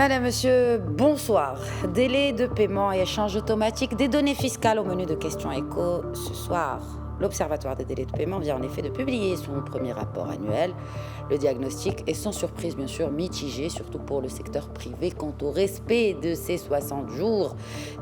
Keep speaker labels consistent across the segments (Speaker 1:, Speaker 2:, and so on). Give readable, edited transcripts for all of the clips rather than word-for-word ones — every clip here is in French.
Speaker 1: Madame, monsieur, bonsoir. Délai de paiement et échange automatique des données fiscales au menu de questions éco ce soir. L'Observatoire des délais de paiement vient en effet de publier son premier rapport annuel. Le diagnostic est sans surprise bien sûr mitigé, surtout pour le secteur privé quant au respect de ces 60 jours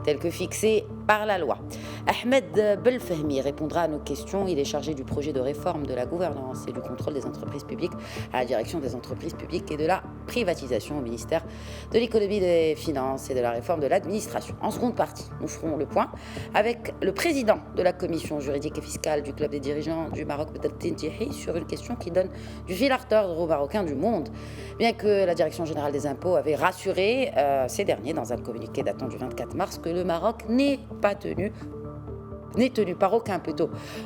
Speaker 1: tels que fixés par la loi. Ahmed Belfahmi répondra à nos questions. Il est chargé du projet de réforme de la gouvernance et du contrôle des entreprises publiques à la direction des entreprises publiques et de la privatisation au ministère de l'économie, des finances et de la réforme de l'administration. En seconde partie, nous ferons le point avec le président de la commission juridique et fiscale du club des dirigeants du Maroc, Bedreddine Tihi, sur une question qui donne du fil à retordre aux Marocains du monde. Bien que la direction générale des impôts avait rassuré ces derniers dans un communiqué datant du 24 mars que le Maroc n'est tenu par aucun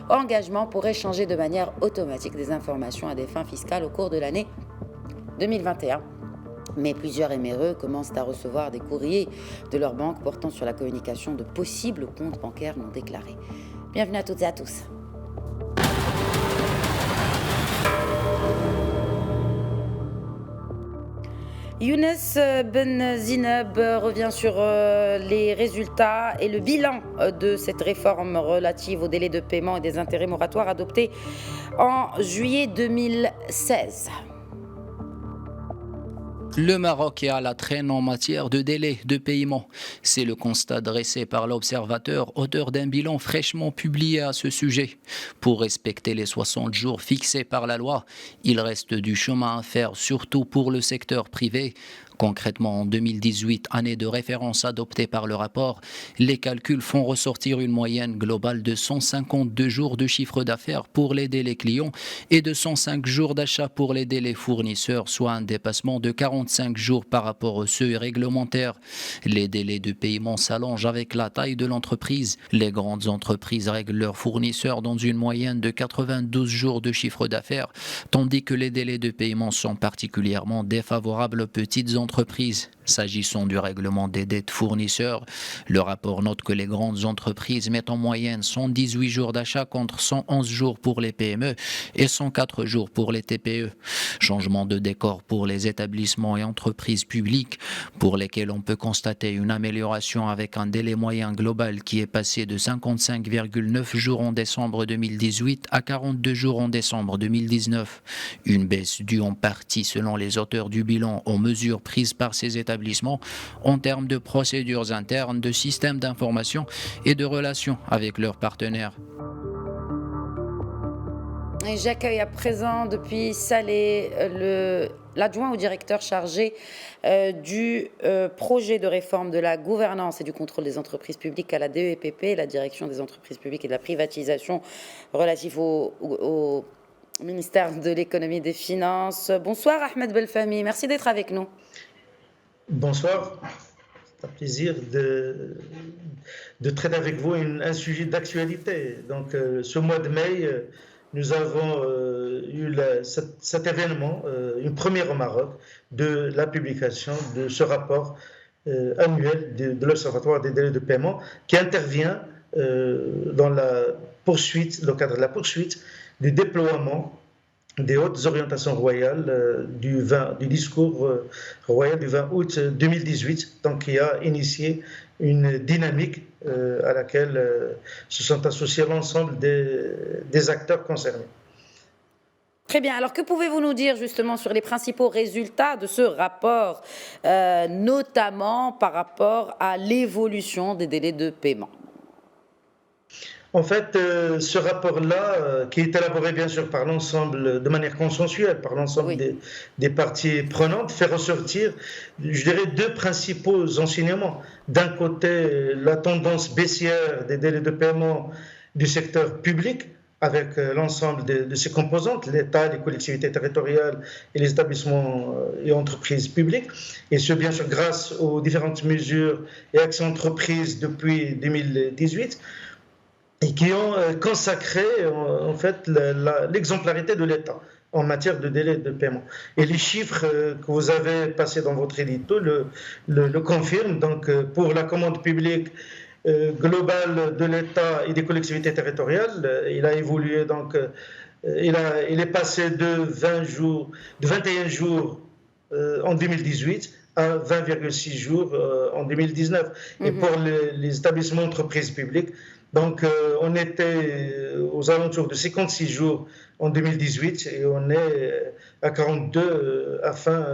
Speaker 1: engagement pour échanger de manière automatique des informations à des fins fiscales au cours de l'année 2021. Mais plusieurs MRE commencent à recevoir des courriers de leur banque portant sur la communication de possibles comptes bancaires non déclarés. Bienvenue à toutes et à tous. Younes Ben Zineb revient sur les résultats et le bilan de cette réforme relative aux délais de paiement et des intérêts moratoires adoptée en juillet 2016.
Speaker 2: Le Maroc est à la traîne en matière de délai de paiement. C'est le constat dressé par l'Observateur, auteur d'un bilan fraîchement publié à ce sujet. Pour respecter les 60 jours fixés par la loi, il reste du chemin à faire, surtout pour le secteur privé. Concrètement, en 2018, année de référence adoptée par le rapport, les calculs font ressortir une moyenne globale de 152 jours de chiffre d'affaires pour les délais clients et de 105 jours d'achat pour les délais fournisseurs, soit un dépassement de 45 jours par rapport au seuil réglementaire. Les délais de paiement s'allongent avec la taille de l'entreprise. Les grandes entreprises règlent leurs fournisseurs dans une moyenne de 92 jours de chiffre d'affaires, tandis que les délais de paiement sont particulièrement défavorables aux petites entreprises. S'agissant du règlement des dettes fournisseurs, le rapport note que les grandes entreprises mettent en moyenne 118 jours d'achat contre 111 jours pour les PME et 104 jours pour les TPE. Changement de décor pour les établissements et entreprises publiques pour lesquels on peut constater une amélioration avec un délai moyen global qui est passé de 55,9 jours en décembre 2018 à 42 jours en décembre 2019. Une baisse due en partie, selon les auteurs du bilan, aux mesures prises par ces établissements en termes de procédures internes, de systèmes d'information et de relations avec leurs partenaires.
Speaker 1: Et j'accueille à présent depuis Salé l'adjoint au directeur chargé du projet de réforme de la gouvernance et du contrôle des entreprises publiques à la DEPP, la direction des entreprises publiques et de la privatisation relatif au ministère de l'économie et des finances. Bonsoir Ahmed Belfahmi, merci d'être avec nous.
Speaker 3: Bonsoir, c'est un plaisir de traiter avec vous un sujet d'actualité. Donc ce mois de mai, nous avons eu cet événement, une première au Maroc, de la publication de ce rapport annuel de l'Observatoire des délais de paiement qui intervient dans le cadre de la poursuite du déploiement des hautes orientations royales du discours royal du 20 août 2018, donc qui a initié une dynamique à laquelle se sont associés l'ensemble des acteurs concernés.
Speaker 1: Très bien. Alors, que pouvez-vous nous dire justement sur les principaux résultats de ce rapport, notamment par rapport à l'évolution des délais de paiement ?
Speaker 3: En fait, ce rapport-là, qui est élaboré bien sûr par l'ensemble, de manière consensuelle, par l'ensemble des parties prenantes, fait ressortir, je dirais, deux principaux enseignements. D'un côté, la tendance baissière des délais de paiement du secteur public, avec l'ensemble de ses composantes, l'État, les collectivités territoriales et les établissements et entreprises publiques, et ce bien sûr grâce aux différentes mesures et actions entreprises depuis 2018, et qui ont consacré en fait l'exemplarité de l'État en matière de délai de paiement. Et les chiffres que vous avez passés dans votre édito le confirment. Donc pour la commande publique globale de l'État et des collectivités territoriales, il a évolué, donc il est passé de 21 jours en 2018 à 20,6 jours en 2019. Et pour les établissements entreprises publiques, donc on était aux alentours de 56 jours en 2018 et on est à 42 à fin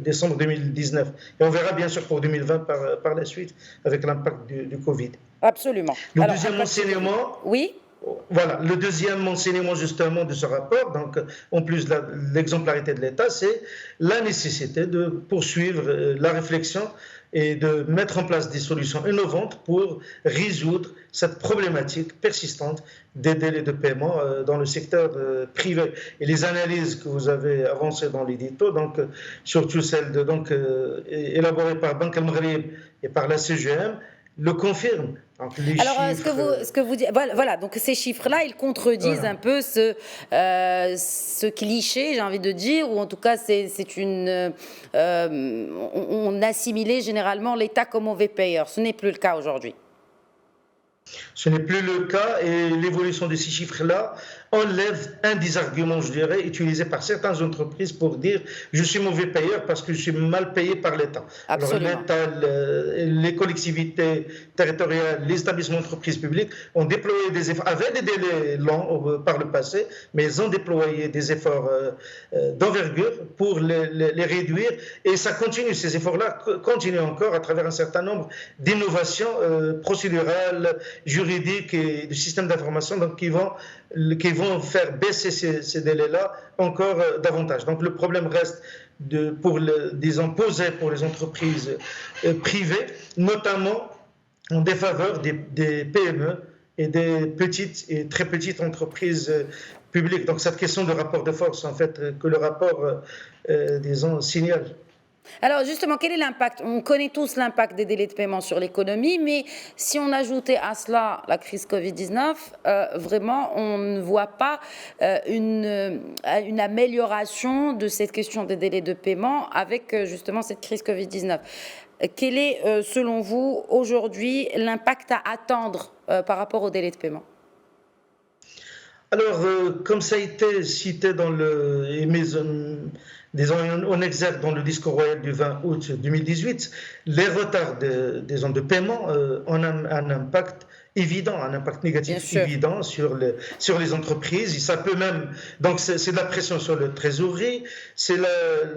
Speaker 3: décembre 2019. Et on verra bien sûr pour 2020 par la suite avec l'impact du Covid.
Speaker 1: Absolument.
Speaker 3: Le deuxième enseignement...
Speaker 1: Oui.
Speaker 3: Voilà, le deuxième enseignement justement de ce rapport, donc en plus de l'exemplarité de l'État, c'est la nécessité de poursuivre la réflexion et de mettre en place des solutions innovantes pour résoudre cette problématique persistante des délais de paiement dans le secteur privé. Et les analyses que vous avez avancées dans l'édito, donc surtout celles élaborées par Banque Al-Maghrib et par la CGM, le confirment.
Speaker 1: Alors, ce que vous dites, voilà, donc ces chiffres-là, ils contredisent un peu ce cliché, j'ai envie de dire, ou en tout cas, on assimilait généralement l'État comme mauvais payeur. Ce n'est plus le cas aujourd'hui.
Speaker 3: Ce n'est plus le cas et l'évolution de ces chiffres-là enlève un des arguments, je dirais, utilisés par certaines entreprises pour dire je suis mauvais payeur parce que je suis mal payé par l'État. Alors l'État, les collectivités territoriales, les établissements d'entreprises publiques ont déployé des efforts, avaient des délais longs par le passé, mais ils ont déployé des efforts d'envergure pour les réduire et ça continue, ces efforts-là continuent encore à travers un certain nombre d'innovations procédurales, juridiques et de systèmes d'information donc qui vont faire baisser ces délais-là encore davantage. Donc le problème reste d'imposer pour les entreprises privées, notamment en défaveur des PME et des petites et très petites entreprises publiques. Donc cette question de rapport de force, en fait, que le rapport, disons, signale.
Speaker 1: Alors justement, quel est l'impact? On connaît tous l'impact des délais de paiement sur l'économie, mais si on ajoutait à cela la crise Covid-19, vraiment, on ne voit pas une amélioration de cette question des délais de paiement avec justement cette crise Covid-19. Quel est, selon vous, aujourd'hui, l'impact à attendre par rapport aux délais de paiement?
Speaker 3: Alors, comme ça a été cité dans on exerce dans le discours royal du 20 août 2018, les retards de paiement ont un impact évident, un impact négatif évident sur les entreprises. Et ça peut même, donc c'est de la pression sur le trésorerie,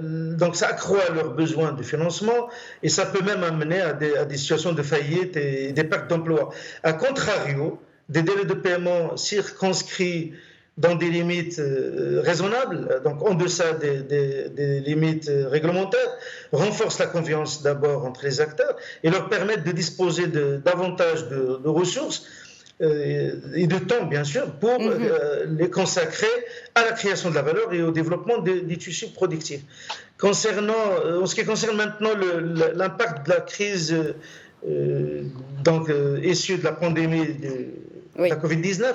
Speaker 3: donc ça accroît leurs besoins de financement et ça peut même amener à des situations de faillite et des pertes d'emploi. A contrario, des délais de paiement circonscrits dans des limites raisonnables, donc en deçà des limites réglementaires, renforcent la confiance d'abord entre les acteurs et leur permettent de disposer davantage de ressources et de temps, bien sûr, pour les consacrer à la création de la valeur et au développement des tissus productifs. En ce qui concerne maintenant l'impact de la crise issue de la pandémie la Covid-19,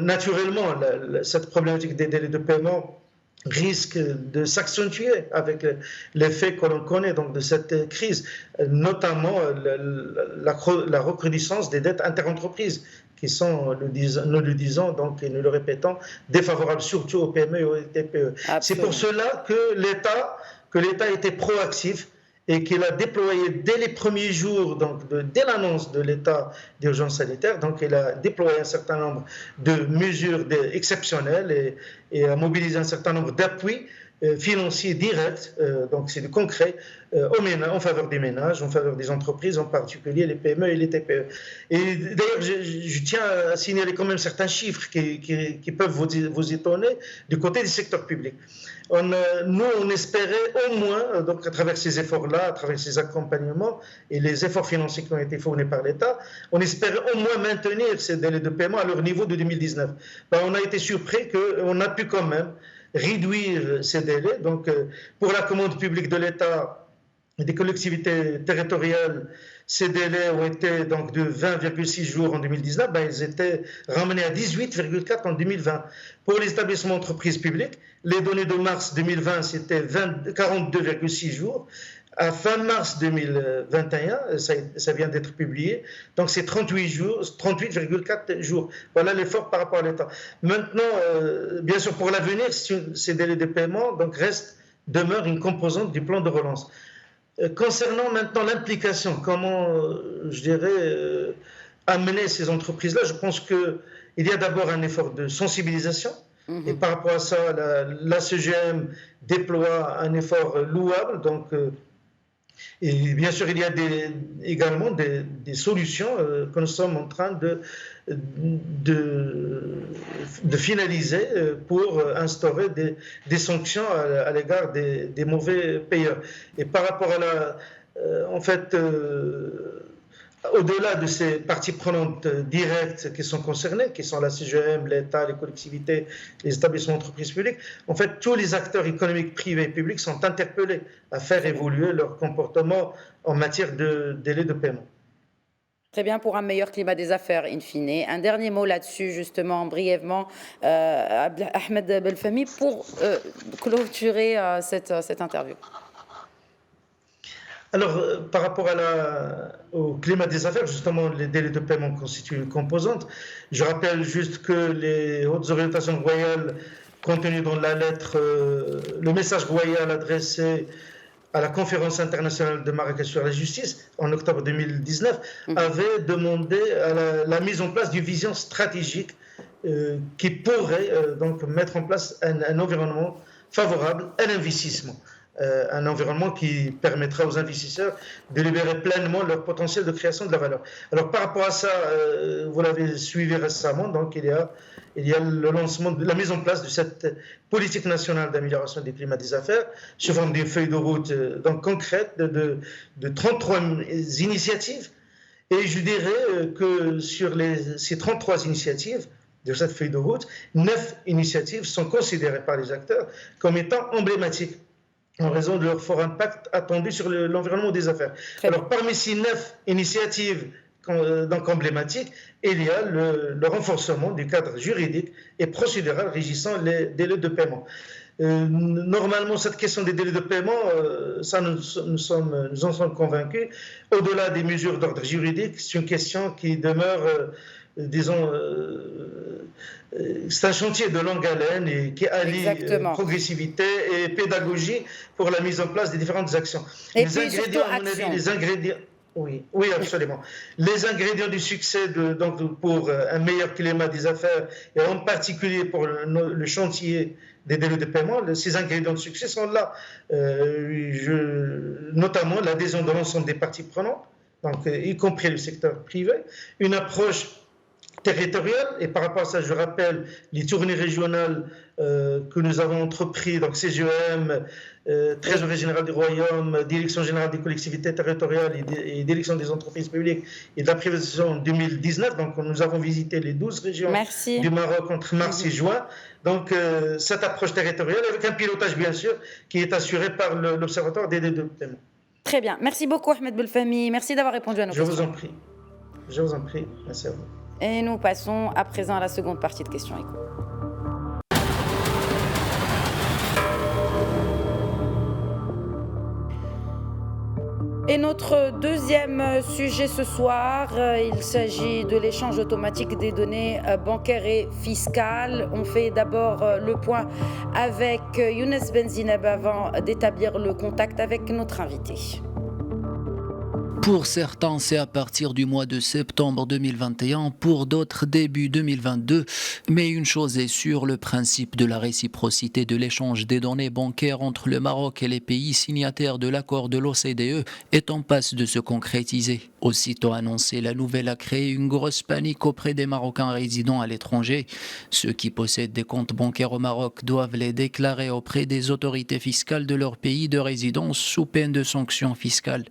Speaker 3: naturellement, cette problématique des délais de paiement risque de s'accentuer avec l'effet que l'on connaît donc, de cette crise, notamment la recrudescence des dettes interentreprises qui sont, nous le disons donc, et nous le répétons, défavorables surtout aux PME et aux TPE. C'est pour cela que l'État était proactif et qu'il a déployé dès les premiers jours, donc dès l'annonce de l'état d'urgence sanitaire, donc il a déployé un certain nombre de mesures exceptionnelles et a mobilisé un certain nombre d'appuis financiers directs, donc c'est du concret, en faveur des ménages, en faveur des entreprises, en particulier les PME et les TPE. Et d'ailleurs, je tiens à signaler quand même certains chiffres qui peuvent vous étonner du côté du secteur public. Nous, on espérait au moins, donc à travers ces efforts-là, à travers ces accompagnements et les efforts financiers qui ont été fournis par l'État, on espérait au moins maintenir ces délais de paiement à leur niveau de 2019. On a été surpris qu'on a pu quand même réduire ces délais. Donc, pour la commande publique de l'État et des collectivités territoriales, ces délais ont été donc de 20,6 jours en 2019, ils étaient ramenés à 18,4 en 2020. Pour les établissements d'entreprises publiques, les données de mars 2020, c'était 42,6 jours. À fin mars 2021, ça vient d'être publié, donc c'est 38,4 jours. Voilà l'effort par rapport à l'État. Maintenant, bien sûr, pour l'avenir, ces délais de paiement donc, restent demeure une composante du plan de relance. Concernant maintenant l'implication, comment, je dirais, amener ces entreprises-là, je pense qu'il y a d'abord un effort de sensibilisation. Et par rapport à ça, la CGM déploie un effort louable. Donc, et bien sûr, il y a également des solutions que nous sommes en train de finaliser pour instaurer des sanctions à l'égard des mauvais payeurs. Et par rapport à en fait, au-delà de ces parties prenantes directes qui sont concernées, qui sont la CGM, l'État, les collectivités, les établissements d'entreprises publiques, en fait, tous les acteurs économiques privés et publics sont interpellés à faire évoluer leur comportement en matière de délai de paiement.
Speaker 1: Très bien, pour un meilleur climat des affaires, in fine. Un dernier mot là-dessus, justement, brièvement, Ahmed Belfahmy, pour clôturer cette interview.
Speaker 3: Alors, par rapport au climat des affaires, justement, les délais de paiement constituent une composante. Je rappelle juste que les hautes orientations royales contenues dans la lettre, le message royal adressé à la conférence internationale de Marrakech sur la justice en octobre 2019 avait demandé la mise en place d'une vision stratégique qui pourrait donc mettre en place un environnement favorable à l'investissement. Un environnement qui permettra aux investisseurs de libérer pleinement leur potentiel de création de la valeur. Alors par rapport à ça, vous l'avez suivi récemment, donc il y a le lancement, la mise en place de cette politique nationale d'amélioration du climat des affaires sous forme d'une feuille de route donc concrète de 33 initiatives. Et je dirais que sur ces 33 initiatives de cette feuille de route, 9 initiatives sont considérées par les acteurs comme étant emblématiques en raison de leur fort impact attendu sur l'environnement des affaires. Alors, parmi ces 9 initiatives donc emblématiques, il y a le renforcement du cadre juridique et procédural régissant les délais de paiement. Normalement, cette question des délais de paiement, ça nous en sommes convaincus. Au-delà des mesures d'ordre juridique, c'est une question qui demeure, disons, c'est un chantier de longue haleine et qui allie progressivité et pédagogie pour la mise en place des différentes actions.
Speaker 1: Et les ingrédients, à mon avis,
Speaker 3: les ingrédients. Oui, absolument. Les ingrédients du succès donc pour un meilleur climat des affaires et en particulier pour le chantier des délais de paiement, ces ingrédients de succès sont là. Notamment l'adhésion de l'ensemble des parties prenantes, donc, y compris le secteur privé, une approche territoriale, et par rapport à ça, je rappelle les tournées régionales que nous avons entreprises, donc CGEM, Trésorerie générale du Royaume, Direction générale des collectivités territoriales et Direction des entreprises publiques et de la privatisation en 2019. Donc, nous avons visité les 12 régions du Maroc entre mars et juin. Donc, cette approche territoriale, avec un pilotage, bien sûr, qui est assuré par l'Observatoire des délais de paiement.
Speaker 1: Très bien. Merci beaucoup, Ahmed Belfahmy. Merci d'avoir répondu à nos questions.
Speaker 3: Je vous en prie. Je vous en prie. Merci à vous.
Speaker 1: Et nous passons à présent à la seconde partie de Questions Éco. Et notre deuxième sujet ce soir, il s'agit de l'échange automatique des données bancaires et fiscales. On fait d'abord le point avec Younes Benzineb avant d'établir le contact avec notre invité.
Speaker 2: Pour certains, c'est à partir du mois de septembre 2021, pour d'autres début 2022. Mais une chose est sûre, le principe de la réciprocité de l'échange des données bancaires entre le Maroc et les pays signataires de l'accord de l'OCDE est en passe de se concrétiser. Aussitôt annoncé, la nouvelle a créé une grosse panique auprès des Marocains résidant à l'étranger. Ceux qui possèdent des comptes bancaires au Maroc doivent les déclarer auprès des autorités fiscales de leur pays de résidence sous peine de sanctions fiscales.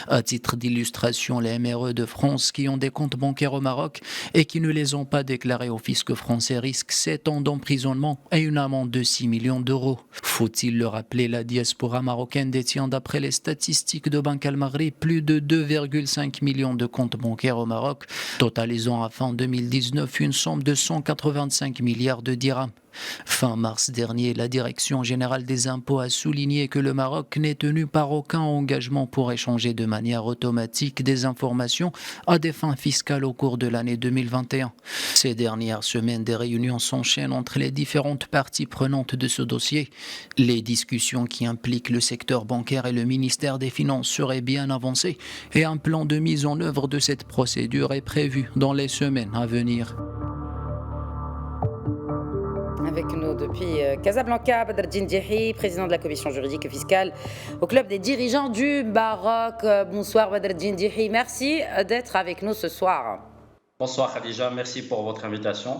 Speaker 2: À titre d'illustration, les MRE de France qui ont des comptes bancaires au Maroc et qui ne les ont pas déclarés au fisc français risquent 7 ans d'emprisonnement et une amende de 6 millions d'euros. Faut-il le rappeler, la diaspora marocaine détient d'après les statistiques de Banque Al Maghrib plus de 2,5 millions de comptes bancaires au Maroc, totalisant à fin 2019 une somme de 185 milliards de dirhams. Fin mars dernier, la Direction générale des impôts a souligné que le Maroc n'est tenu par aucun engagement pour échanger de manière automatique des informations à des fins fiscales au cours de l'année 2021. Ces dernières semaines, des réunions s'enchaînent entre les différentes parties prenantes de ce dossier. Les discussions qui impliquent le secteur bancaire et le ministère des Finances seraient bien avancées et un plan de mise en œuvre de cette procédure est prévu dans les semaines à venir.
Speaker 1: Avec nous depuis Casablanca, Badreddine Diahi, président de la commission juridique et fiscale au club des dirigeants du Maroc. Bonsoir Badreddine Diahi, merci d'être avec nous ce soir.
Speaker 4: Bonsoir Khadija, merci pour votre invitation.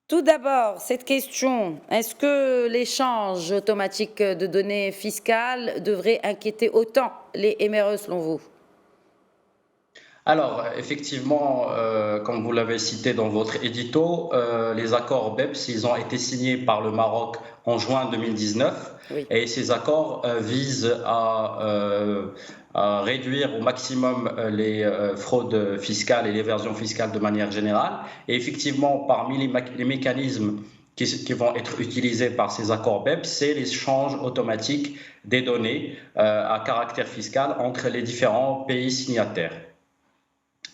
Speaker 1: Tout d'abord, cette question, est-ce que l'échange automatique de données fiscales devrait inquiéter autant les MRE selon vous ?
Speaker 4: Alors, effectivement, comme vous l'avez cité dans votre édito, les accords BEPS, ils ont été signés par le Maroc en juin 2019 et ces accords visent à réduire au maximum les fraudes fiscales et l'évasion fiscale de manière générale. Et effectivement, parmi les mécanismes qui vont être utilisés par ces accords BEPS, c'est l'échange automatique des données à caractère fiscal entre les différents pays signataires.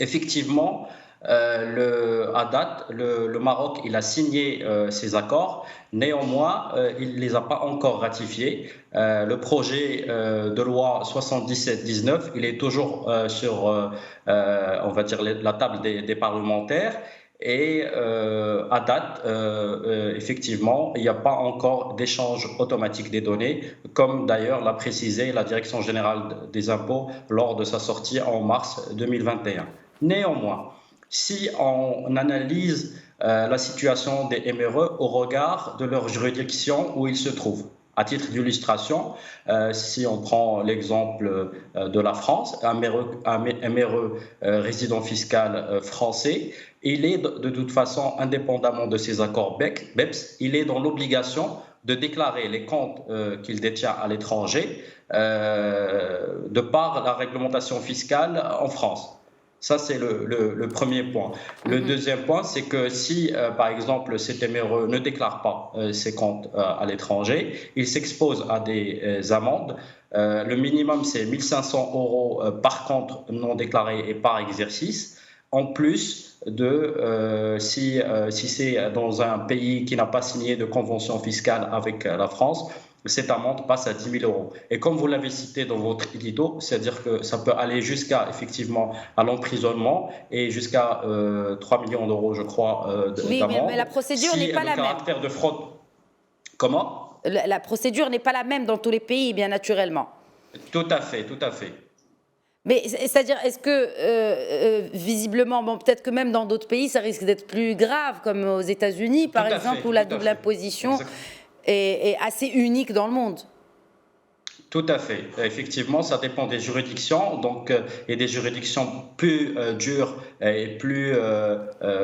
Speaker 4: Effectivement, à date, le Maroc il a signé ces accords. Néanmoins, il ne les a pas encore ratifiés. Le projet de loi 77-19, il est toujours sur, on va dire, la table des parlementaires. Et à date, effectivement, il n'y a pas encore d'échange automatique des données, comme d'ailleurs l'a précisé la Direction générale des impôts lors de sa sortie en mars 2021. Néanmoins, si on analyse la situation des MRE au regard de leur juridiction où ils se trouvent, à titre d'illustration, si on prend l'exemple de la France, un MRE résident fiscal français, il est de toute façon, indépendamment de ces accords BEPS, il est dans l'obligation de déclarer les comptes qu'il détient à l'étranger de par la réglementation fiscale en France. Ça, c'est le premier point. Le deuxième point, c'est que si, par exemple, cet MRE ne déclare pas ses comptes à l'étranger, il s'expose à des amendes. Le minimum, c'est 1 500 € par compte non déclaré et par exercice. En plus de si c'est dans un pays qui n'a pas signé de convention fiscale avec la France, cette amende passe à 10 000 €. Et comme vous l'avez cité dans votre édito, c'est-à-dire que ça peut aller jusqu'à effectivement à l'emprisonnement et jusqu'à 3 millions d'euros, je crois, d'amende.
Speaker 1: Oui, mais la procédure n'est pas la même.
Speaker 4: Le caractère de fraude. Comment ?
Speaker 1: La procédure n'est pas la même dans tous les pays, bien naturellement.
Speaker 4: Tout à fait, tout à fait.
Speaker 1: Mais c'est-à-dire, est-ce que visiblement, bon, peut-être que même dans d'autres pays, ça risque d'être plus grave, comme aux États-Unis, par exemple, où la double imposition est assez unique dans le monde.
Speaker 4: Tout à fait. Effectivement, ça dépend des juridictions. Donc, il y a des juridictions plus dures et plus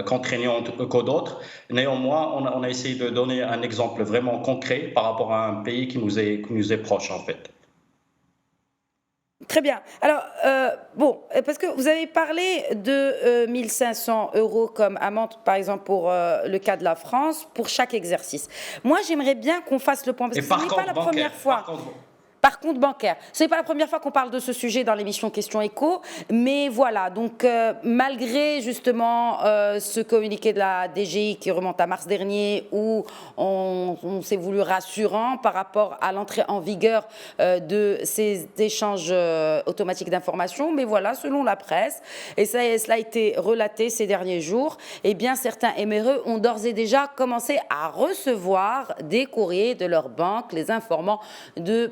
Speaker 4: contraignantes que d'autres. Néanmoins, on a essayé de donner un exemple vraiment concret par rapport à un pays qui nous est proche, en fait.
Speaker 1: Très bien. Alors, bon, parce que vous avez parlé de 1 500 € comme amende, par exemple, pour le cas de la France, pour chaque exercice. Moi, j'aimerais bien qu'on fasse le point, parce que ce n'est pas la première fois. Par compte bancaire. Ce n'est pas la première fois qu'on parle de ce sujet dans l'émission Question Écho, mais voilà, donc malgré justement ce communiqué de la DGI qui remonte à mars dernier, où on s'est voulu rassurant par rapport à l'entrée en vigueur de ces échanges automatiques d'informations, mais voilà, selon la presse, et cela a été relaté ces derniers jours, eh bien certains MRE ont d'ores et déjà commencé à recevoir des courriers de leur banque les informant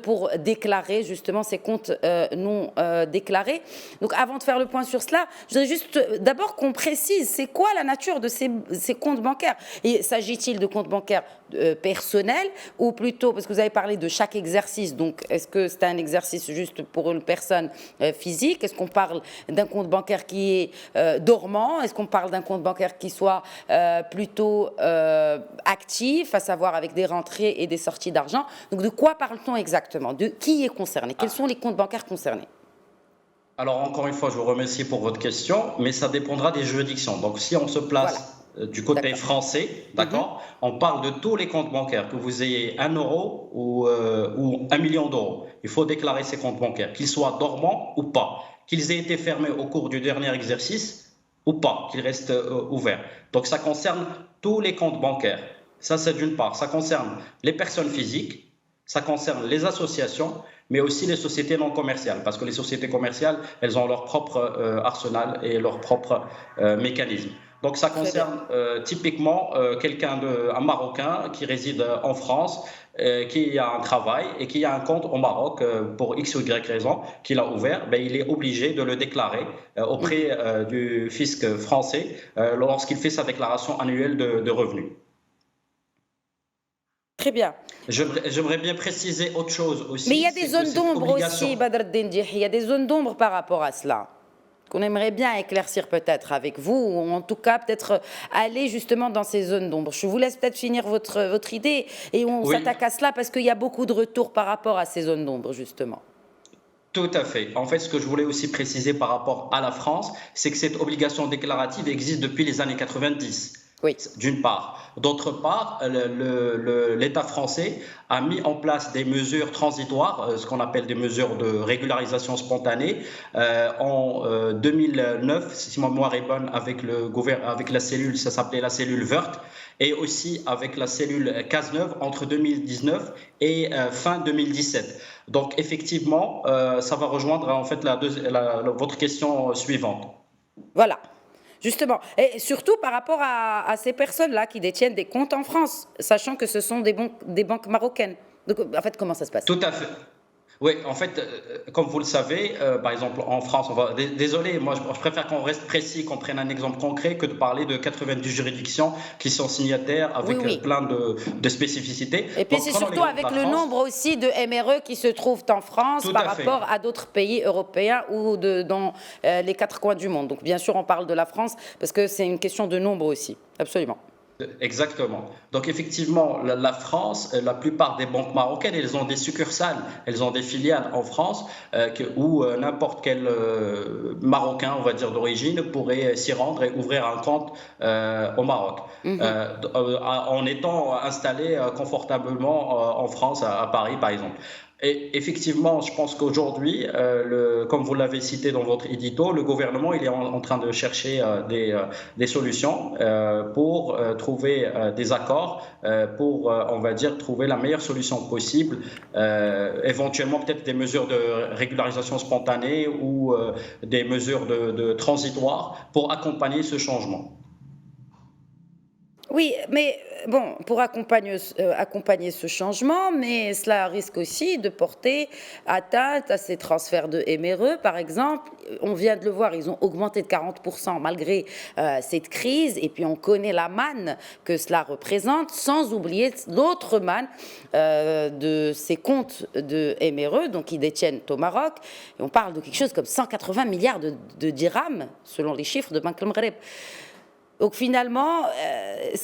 Speaker 1: pour déclarer justement ces comptes non déclarés. Donc avant de faire le point sur cela, je voudrais juste d'abord qu'on précise c'est quoi la nature de ces comptes bancaires. Et s'agit-il de comptes bancaires personnels ou plutôt, parce que vous avez parlé de chaque exercice, donc est-ce que c'est un exercice juste pour une personne physique? Est-ce qu'on parle d'un compte bancaire qui est dormant? Est-ce qu'on parle d'un compte bancaire qui soit plutôt actif, à savoir avec des rentrées et des sorties d'argent? Donc de quoi parle-t-on exactement? De qui est concerné? Quels sont les comptes bancaires concernés?
Speaker 4: Alors encore une fois, je vous remercie pour votre question, mais ça dépendra des juridictions. Donc si on se place du côté français, d'accord, on parle de tous les comptes bancaires, que vous ayez 1 euro ou 1 million d'euros. Il faut déclarer ces comptes bancaires, qu'ils soient dormants ou pas, qu'ils aient été fermés au cours du dernier exercice ou pas, qu'ils restent ouverts. Donc ça concerne tous les comptes bancaires. Ça, c'est d'une part. Ça concerne les personnes physiques, ça concerne les associations, mais aussi les sociétés non commerciales, parce que les sociétés commerciales, elles ont leur propre arsenal et leur propre mécanisme. Donc ça concerne typiquement un Marocain qui réside en France, qui a un travail et qui a un compte au Maroc pour X ou Y raison qu'il a ouvert, ben, il est obligé de le déclarer auprès du fisc français lorsqu'il fait sa déclaration annuelle de revenus.
Speaker 1: Très bien.
Speaker 4: J'aimerais bien préciser autre chose aussi.
Speaker 1: Mais il y a des zones d'ombre aussi, Badr Dendih. Il y a des zones d'ombre par rapport à cela, qu'on aimerait bien éclaircir peut-être avec vous, ou en tout cas peut-être aller justement dans ces zones d'ombre. Je vous laisse peut-être finir votre idée et on s'attaque à cela parce qu'il y a beaucoup de retours par rapport à ces zones d'ombre justement.
Speaker 4: Tout à fait. En fait, ce que je voulais aussi préciser par rapport à la France, c'est que cette obligation déclarative existe depuis les années 90.
Speaker 1: Oui.
Speaker 4: D'une part. D'autre part, l'État français a mis en place des mesures transitoires, ce qu'on appelle des mesures de régularisation spontanée, en 2009, si ma mémoire est bonne, avec la cellule, ça s'appelait la cellule Wörth, et aussi avec la cellule Cazeneuve entre 2019 et fin 2017. Donc effectivement, ça va rejoindre en fait votre question suivante.
Speaker 1: Voilà. Justement, et surtout par rapport à ces personnes-là qui détiennent des comptes en France, sachant que ce sont des banques marocaines. Donc, en fait, comment ça se passe?
Speaker 4: Tout à fait. Oui, en fait, comme vous le savez, par exemple, en France, désolé, moi, je préfère qu'on reste précis, qu'on prenne un exemple concret que de parler de 90 juridictions qui sont signataires avec plein de spécificités.
Speaker 1: Et puis, c'est surtout avec le nombre aussi de MRE qui se trouvent en France par rapport à d'autres pays européens ou dans les 4 coins du monde. Donc, bien sûr, on parle de la France parce que c'est une question de nombre aussi. Absolument.
Speaker 4: Exactement. Donc effectivement, la France, la plupart des banques marocaines, elles ont des succursales, elles ont des filiales en France où n'importe quel Marocain, on va dire d'origine, pourrait s'y rendre et ouvrir un compte au Maroc, en étant installé confortablement en France, à Paris par exemple. Et effectivement, je pense qu'aujourd'hui, comme vous l'avez cité dans votre édito, le gouvernement il est en train de chercher des solutions pour trouver des accords, pour, on va dire, trouver la meilleure solution possible, éventuellement peut-être des mesures de régularisation spontanée ou des mesures de transitoire pour accompagner ce changement.
Speaker 1: Oui, mais bon, pour accompagner ce changement, mais cela risque aussi de porter atteinte à ces transferts de MRE, par exemple. On vient de le voir, ils ont augmenté de 40% malgré cette crise, et puis on connaît la manne que cela représente, sans oublier l'autre manne de ces comptes de MRE, donc qui détiennent au Maroc. Et on parle de quelque chose comme 180 milliards de dirhams, selon les chiffres de Banque al-Maghreb. Donc finalement,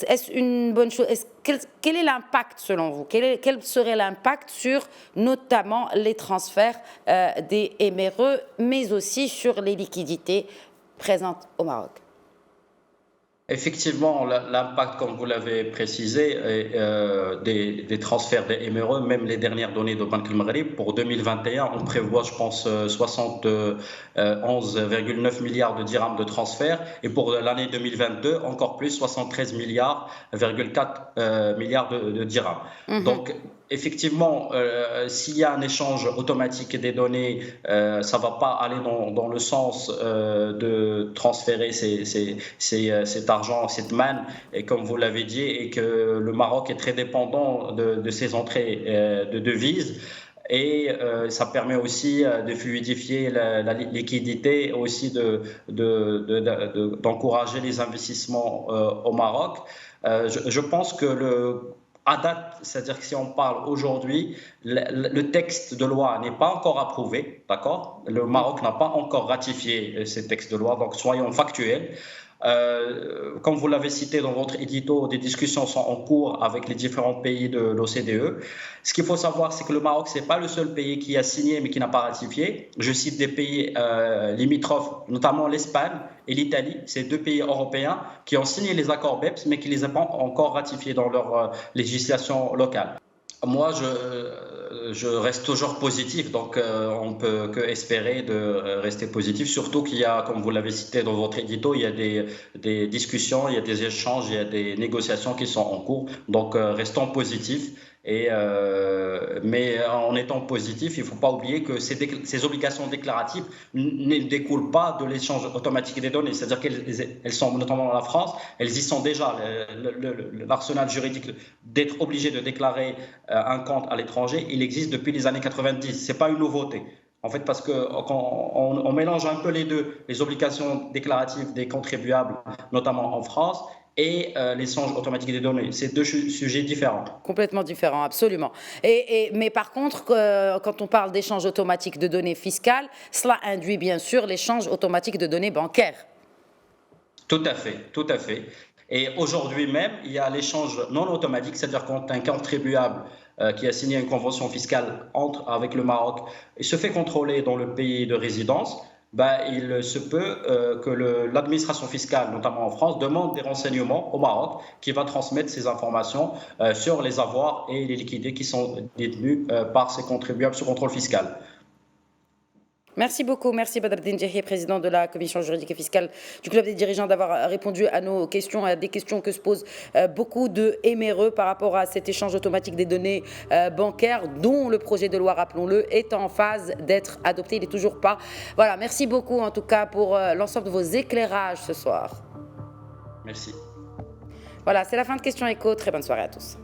Speaker 1: est-ce une bonne chose? Quel est l'impact selon vous? Quel serait l'impact sur notamment les transferts des MRE, mais aussi sur les liquidités présentes au Maroc?
Speaker 4: Effectivement, l'impact, comme vous l'avez précisé, des transferts des MRE, même les dernières données de Banque al-Maghreb, pour 2021, on prévoit, je pense, 71,9 milliards de dirhams de transferts, et pour l'année 2022, encore plus, 73,4 milliards de dirhams. Donc, effectivement, s'il y a un échange automatique des données, ça ne va pas aller dans le sens de transférer cet argent, cette manne, et comme vous l'avez dit, et que le Maroc est très dépendant de ses entrées de devises. Et ça permet aussi de fluidifier la liquidité, et aussi d'encourager les investissements au Maroc. Je pense que à date, c'est-à-dire que si on parle aujourd'hui, le texte de loi n'est pas encore approuvé, d'accord? Le Maroc n'a pas encore ratifié ces textes de loi, donc soyons factuels. Comme vous l'avez cité dans votre édito, des discussions sont en cours avec les différents pays de l'OCDE. Ce qu'il faut savoir, c'est que le Maroc, ce n'est pas le seul pays qui a signé mais qui n'a pas ratifié. Je cite des pays limitrophes, notamment l'Espagne et l'Italie. C'est 2 pays européens qui ont signé les accords BEPS mais qui ne les ont pas encore ratifiés dans leur législation locale. Moi, je reste toujours positif, donc on peut que espérer de rester positif, surtout qu'il y a, comme vous l'avez cité dans votre édito, il y a des discussions, il y a des échanges, il y a des négociations qui sont en cours, donc restons positifs. Mais en étant positif, il ne faut pas oublier que ces obligations déclaratives ne découlent pas de l'échange automatique des données. C'est-à-dire qu'elles sont, notamment dans la France, elles y sont déjà. L'arsenal juridique d'être obligé de déclarer un compte à l'étranger, il existe depuis les années 90. Ce n'est pas une nouveauté. En fait, parce que quand on mélange un peu les deux, les obligations déclaratives des contribuables, notamment en France, et l'échange automatique des données. C'est 2 sujets différents.
Speaker 1: Complètement différents, absolument. Mais par contre, quand on parle d'échange automatique de données fiscales, cela induit bien sûr l'échange automatique de données bancaires.
Speaker 4: Tout à fait, tout à fait. Et aujourd'hui même, il y a l'échange non automatique, c'est-à-dire quand un contribuable qui a signé une convention fiscale entre avec le Maroc et se fait contrôler dans le pays de résidence, il se peut que l'administration fiscale, notamment en France, demande des renseignements au Maroc qui va transmettre ces informations sur les avoirs et les liquidités qui sont détenus par ces contribuables sous contrôle fiscal.
Speaker 1: Merci beaucoup. Merci Badreddine Djehi, président de la commission juridique et fiscale du Club des dirigeants, d'avoir répondu à nos questions, à des questions que se posent beaucoup de MRE par rapport à cet échange automatique des données bancaires dont le projet de loi, rappelons-le, est en phase d'être adopté. Il n'est toujours pas. Voilà, merci beaucoup en tout cas pour l'ensemble de vos éclairages ce soir.
Speaker 4: Merci.
Speaker 1: Voilà, c'est la fin de Question Écho. Très bonne soirée à tous.